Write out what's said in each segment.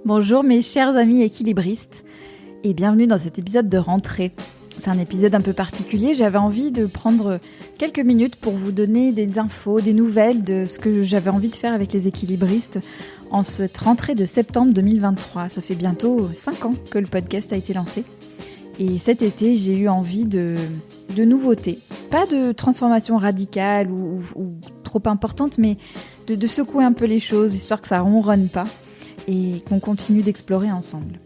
Bonjour mes chers amis équilibristes et bienvenue dans cet épisode de rentrée. C'est un épisode un peu particulier, j'avais envie de prendre quelques minutes pour vous donner des infos, des nouvelles de ce que j'avais envie de faire avec les équilibristes en cette rentrée de septembre 2023. Ça fait bientôt 5 ans que le podcast a été lancé et cet été j'ai eu envie de nouveautés. Pas de transformation radicale ou trop importante, mais de secouer un peu les choses histoire que ça ronronne pas et qu'on continue d'explorer ensemble.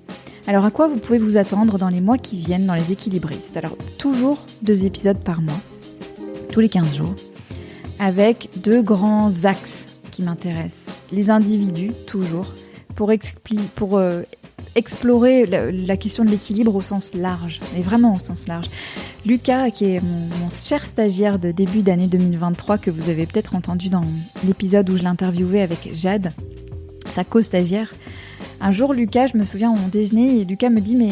Alors à quoi vous pouvez vous attendre dans les mois qui viennent dans les équilibristes ? Alors toujours 2 épisodes par mois, tous les 15 jours, avec 2 grands axes qui m'intéressent. Les individus, toujours, pour explorer la question de l'équilibre au sens large, mais vraiment au sens large. Lucas, qui est mon cher stagiaire de début d'année 2023, que vous avez peut-être entendu dans l'épisode où je l'interviewais avec Jade, sa co-stagiaire. Un jour, Lucas, je me souviens, on déjeunait et Lucas me dit « Mais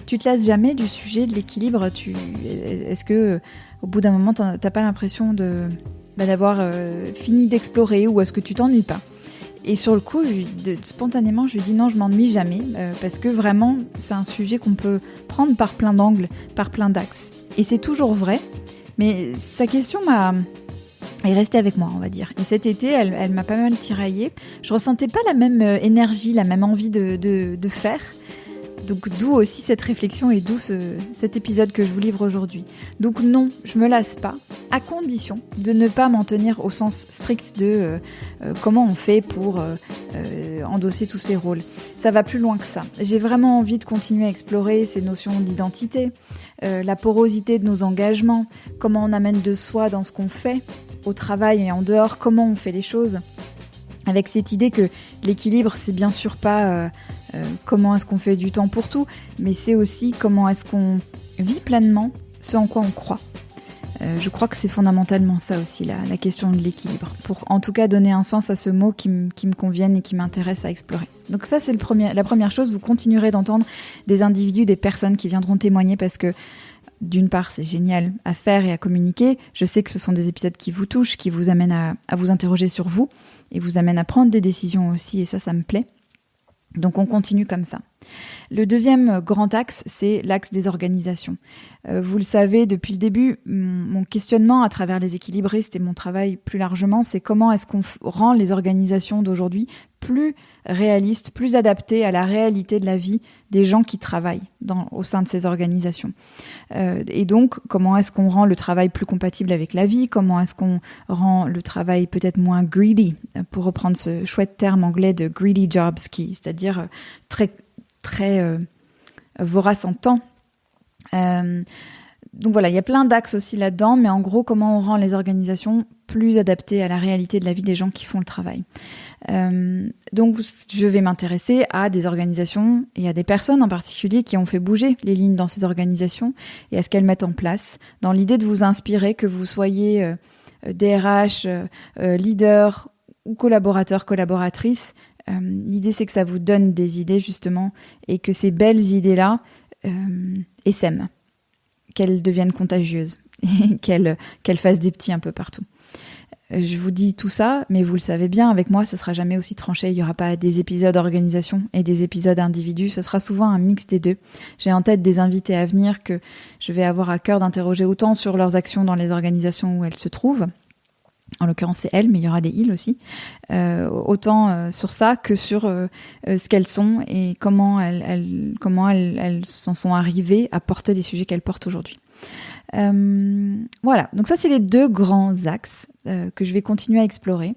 tu te lasses jamais du sujet de l'équilibre ? Est-ce que au bout d'un moment, t'as pas l'impression d'avoir fini d'explorer ou est-ce que tu t'ennuies pas ?» Et sur le coup, spontanément, je lui dis « Non, je m'ennuie jamais parce que vraiment, c'est un sujet qu'on peut prendre par plein d'angles, par plein d'axes. » Et c'est toujours vrai, mais sa question est restée avec moi, on va dire. Et cet été, elle m'a pas mal tiraillée. Je ressentais pas la même énergie, la même envie de faire. Donc d'où aussi cette réflexion et d'où cet épisode que je vous livre aujourd'hui. Donc non, je me lasse pas, à condition de ne pas m'en tenir au sens strict de comment on fait pour endosser tous ces rôles. Ça va plus loin que ça. J'ai vraiment envie de continuer à explorer ces notions d'identité, la porosité de nos engagements, comment on amène de soi dans ce qu'on fait, au travail et en dehors, comment on fait les choses, avec cette idée que l'équilibre, c'est bien sûr pas comment est-ce qu'on fait du temps pour tout, mais c'est aussi comment est-ce qu'on vit pleinement ce en quoi on croit. Je crois que c'est fondamentalement ça aussi, la question de l'équilibre, pour en tout cas donner un sens à ce mot qui me convienne et qui m'intéresse à explorer. Donc ça, c'est la première chose, vous continuerez d'entendre des individus, des personnes qui viendront témoigner parce que d'une part, c'est génial à faire et à communiquer. Je sais que ce sont des épisodes qui vous touchent, qui vous amènent à vous interroger sur vous et vous amènent à prendre des décisions aussi, et ça me plaît. Donc on continue comme ça. Le deuxième grand axe, c'est l'axe des organisations. Vous le savez, depuis le début, mon questionnement à travers les équilibristes et mon travail plus largement, c'est comment est-ce qu'on rend les organisations d'aujourd'hui plus réalistes, plus adaptées à la réalité de la vie des gens qui travaillent au sein de ces organisations. Et donc, comment est-ce qu'on rend le travail plus compatible avec la vie ? Comment est-ce qu'on rend le travail peut-être moins greedy, pour reprendre ce chouette terme anglais de greedy jobs, c'est-à-dire très vorace en temps. Donc voilà, il y a plein d'axes aussi là-dedans, mais en gros, comment on rend les organisations plus adaptées à la réalité de la vie des gens qui font le travail. Donc je vais m'intéresser à des organisations et à des personnes en particulier qui ont fait bouger les lignes dans ces organisations et à ce qu'elles mettent en place, dans l'idée de vous inspirer, que vous soyez DRH, leader ou collaborateur, collaboratrice. L'idée, c'est que ça vous donne des idées, justement, et que ces belles idées-là essaiment, qu'elles deviennent contagieuses, et qu'elles fassent des petits un peu partout. Je vous dis tout ça, mais vous le savez bien, avec moi, ça sera jamais aussi tranché. Il n'y aura pas des épisodes organisation et des épisodes individus. Ce sera souvent un mix des deux. J'ai en tête des invités à venir que je vais avoir à cœur d'interroger autant sur leurs actions dans les organisations où elles se trouvent. En l'occurrence, c'est elles, mais il y aura des ils aussi. Autant sur ça que sur ce qu'elles sont et comment elles s'en sont arrivées à porter les sujets qu'elles portent aujourd'hui. Voilà, donc ça, c'est les 2 grands axes que je vais continuer à explorer.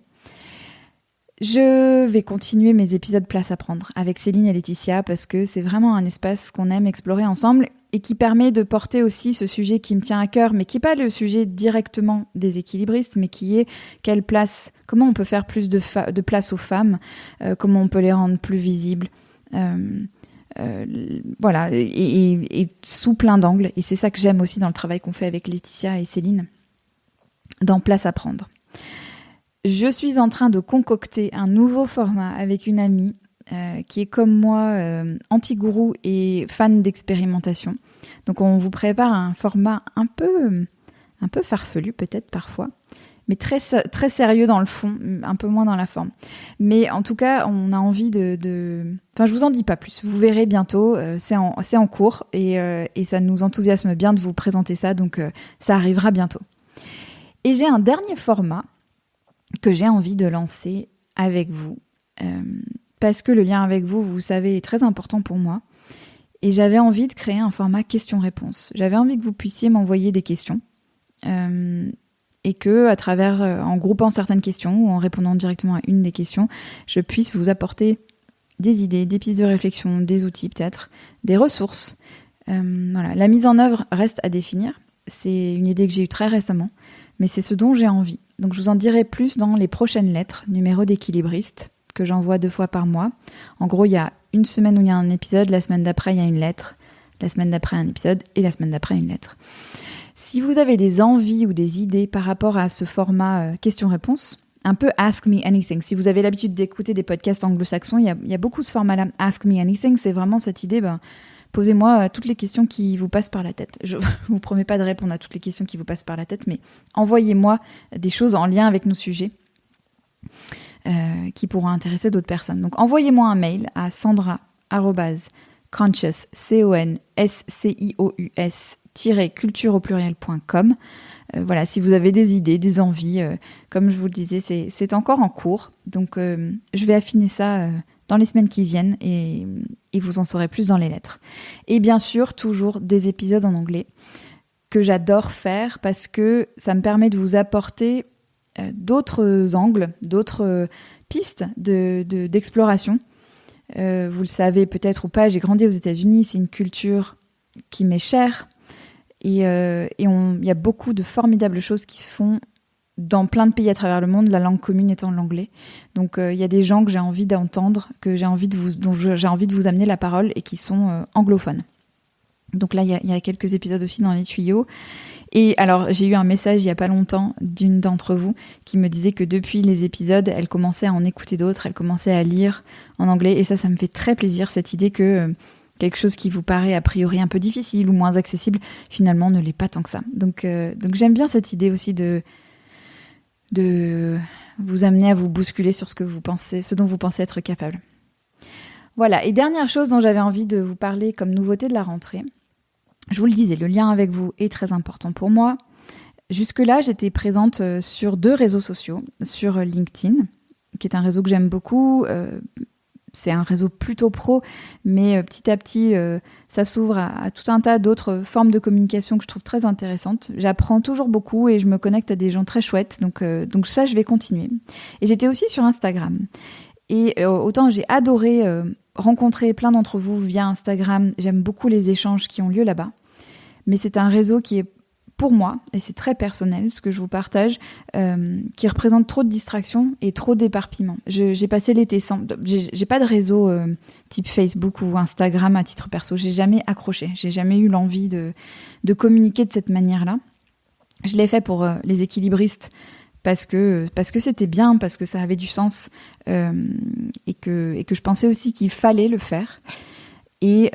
Je vais continuer mes épisodes Place à prendre avec Céline et Laetitia parce que c'est vraiment un espace qu'on aime explorer ensemble et qui permet de porter aussi ce sujet qui me tient à cœur, mais qui n'est pas le sujet directement des équilibristes, mais qui est quelle place, comment on peut faire plus de place aux femmes, comment on peut les rendre plus visibles, voilà, et sous plein d'angles. Et c'est ça que j'aime aussi dans le travail qu'on fait avec Laetitia et Céline, dans Place à prendre. Je suis en train de concocter un nouveau format avec une amie qui est comme moi anti-gourou et fan d'expérimentation. Donc on vous prépare un format un peu farfelu peut-être parfois, mais très, très sérieux dans le fond, un peu moins dans la forme. Mais en tout cas, on a envie Enfin, je vous en dis pas plus. Vous verrez bientôt, c'est en cours et ça nous enthousiasme bien de vous présenter ça, donc ça arrivera bientôt. Et j'ai un dernier format que j'ai envie de lancer avec vous, parce que le lien avec vous, vous savez, est très important pour moi. Et j'avais envie de créer un format questions-réponses. J'avais envie que vous puissiez m'envoyer des questions et que, à travers, en groupant certaines questions ou en répondant directement à une des questions, je puisse vous apporter des idées, des pistes de réflexion, des outils peut-être, des ressources. Voilà. La mise en œuvre reste à définir. C'est une idée que j'ai eue très récemment, mais c'est ce dont j'ai envie. Donc je vous en dirai plus dans les prochaines lettres, numéro d'équilibriste, que j'envoie 2 fois par mois. En gros, il y a une semaine où il y a un épisode, la semaine d'après, il y a une lettre, la semaine d'après, un épisode, et la semaine d'après, une lettre. Si vous avez des envies ou des idées par rapport à ce format questions-réponses, un peu Ask Me Anything. Si vous avez l'habitude d'écouter des podcasts anglo-saxons, il y a beaucoup de ce format-là. Ask Me Anything, c'est vraiment cette idée, posez-moi toutes les questions qui vous passent par la tête. Je ne vous promets pas de répondre à toutes les questions qui vous passent par la tête, mais envoyez-moi des choses en lien avec nos sujets qui pourront intéresser d'autres personnes. Donc envoyez-moi un mail à sandra@conscious, conscious-culture.com. Voilà, si vous avez des idées, des envies, comme je vous le disais, c'est encore en cours. Donc je vais affiner ça dans les semaines qui viennent et vous en saurez plus dans les lettres. Et bien sûr, toujours des épisodes en anglais que j'adore faire parce que ça me permet de vous apporter d'autres angles, d'autres pistes d'exploration. Vous le savez peut-être ou pas, j'ai grandi aux États-Unis, c'est une culture qui m'est chère et il y a beaucoup de formidables choses qui se font dans plein de pays à travers le monde, la langue commune étant l'anglais. Donc il y a des gens que j'ai envie d'entendre, dont j'ai envie de vous amener la parole et qui sont anglophones. Donc là, il y a quelques épisodes aussi dans les tuyaux. Et alors, j'ai eu un message il y a pas longtemps d'une d'entre vous qui me disait que depuis les épisodes, elle commençait à en écouter d'autres, elle commençait à lire en anglais. Et ça me fait très plaisir, cette idée que quelque chose qui vous paraît a priori un peu difficile ou moins accessible, finalement ne l'est pas tant que ça. Donc j'aime bien cette idée aussi de vous amener à vous bousculer sur ce dont vous pensez être capable. Voilà, et dernière chose dont j'avais envie de vous parler comme nouveauté de la rentrée. Je vous le disais, le lien avec vous est très important pour moi. Jusque-là, j'étais présente sur 2 réseaux sociaux, sur LinkedIn, qui est un réseau que j'aime beaucoup. C'est un réseau plutôt pro, mais petit à petit, ça s'ouvre à tout un tas d'autres formes de communication que je trouve très intéressantes. J'apprends toujours beaucoup et je me connecte à des gens très chouettes, donc ça, je vais continuer. Et j'étais aussi sur Instagram. Et autant j'ai adoré rencontrer plein d'entre vous via Instagram, j'aime beaucoup les échanges qui ont lieu là-bas. Mais c'est un réseau qui est, pour moi, et c'est très personnel ce que je vous partage, qui représente trop de distractions et trop d'éparpillement. J'ai passé l'été sans... J'ai pas de réseau type Facebook ou Instagram à titre perso. J'ai jamais accroché. J'ai jamais eu l'envie de communiquer de cette manière-là. Je l'ai fait pour les équilibristes parce que c'était bien, parce que ça avait du sens et que je pensais aussi qu'il fallait le faire. Et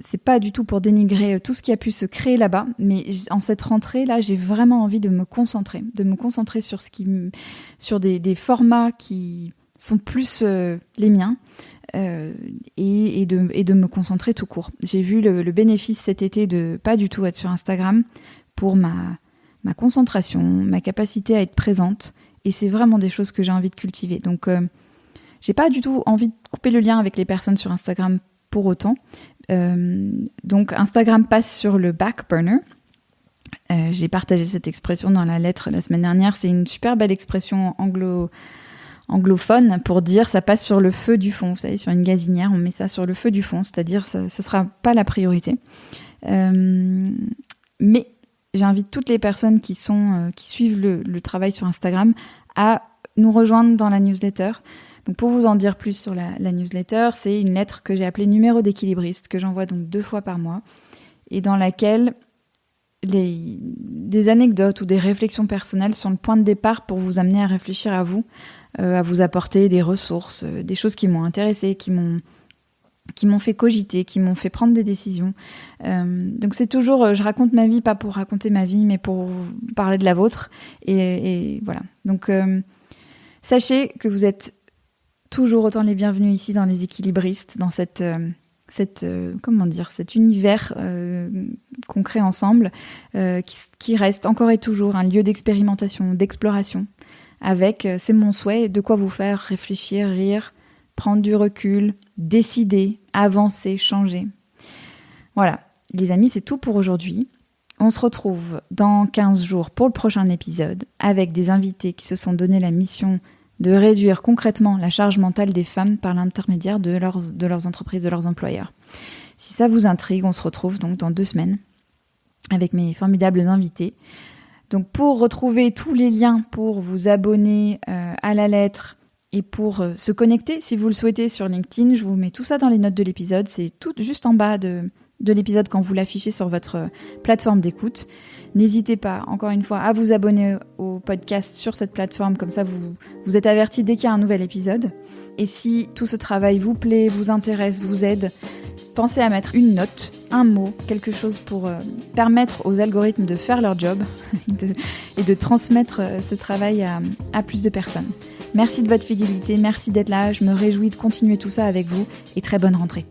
c'est pas du tout pour dénigrer tout ce qui a pu se créer là-bas, mais en cette rentrée-là, j'ai vraiment envie de me concentrer sur des formats qui sont plus les miens et de me concentrer tout court. J'ai vu le bénéfice cet été de pas du tout être sur Instagram pour ma concentration, ma capacité à être présente, et c'est vraiment des choses que j'ai envie de cultiver. Donc j'ai pas du tout envie de couper le lien avec les personnes sur Instagram pour autant. Donc Instagram passe sur le back burner. J'ai partagé cette expression dans la lettre la semaine dernière. C'est une super belle expression anglophone pour dire ça passe sur le feu du fond. Vous savez, sur une gazinière, on met ça sur le feu du fond, c'est-à-dire ça sera pas la priorité. Mais j'invite toutes les personnes qui suivent le travail sur Instagram à nous rejoindre dans la newsletter. Donc pour vous en dire plus sur la newsletter, c'est une lettre que j'ai appelée numéro d'équilibriste, que j'envoie donc 2 fois par mois, et dans laquelle des anecdotes ou des réflexions personnelles sont le point de départ pour vous amener à réfléchir à vous apporter des ressources, des choses qui m'ont intéressée, qui m'ont qui m'ont fait cogiter, qui m'ont fait prendre des décisions. Donc c'est toujours, je raconte ma vie, pas pour raconter ma vie, mais pour parler de la vôtre. Et voilà. Donc sachez que vous êtes toujours autant les bienvenus ici dans Les Équilibristes, dans cet univers qu'on crée ensemble, qui reste encore et toujours un lieu d'expérimentation, d'exploration, avec, c'est mon souhait, de quoi vous faire réfléchir, rire, prendre du recul, décider, avancer, changer. Voilà, les amis, c'est tout pour aujourd'hui. On se retrouve dans 15 jours pour le prochain épisode, avec des invités qui se sont donné la mission de réduire concrètement la charge mentale des femmes par l'intermédiaire de leurs entreprises, de leurs employeurs. Si ça vous intrigue, on se retrouve donc dans 2 semaines avec mes formidables invités. Donc pour retrouver tous les liens pour vous abonner à la lettre et pour se connecter, si vous le souhaitez, sur LinkedIn, je vous mets tout ça dans les notes de l'épisode. C'est tout juste en bas de l'épisode quand vous l'affichez sur votre plateforme d'écoute. N'hésitez pas, encore une fois, à vous abonner au podcast sur cette plateforme, comme ça vous êtes avertis dès qu'il y a un nouvel épisode. Et si tout ce travail vous plaît, vous intéresse, vous aide, pensez à mettre une note, un mot, quelque chose pour permettre aux algorithmes de faire leur job et de transmettre ce travail à plus de personnes. Merci de votre fidélité, merci d'être là, je me réjouis de continuer tout ça avec vous et très bonne rentrée.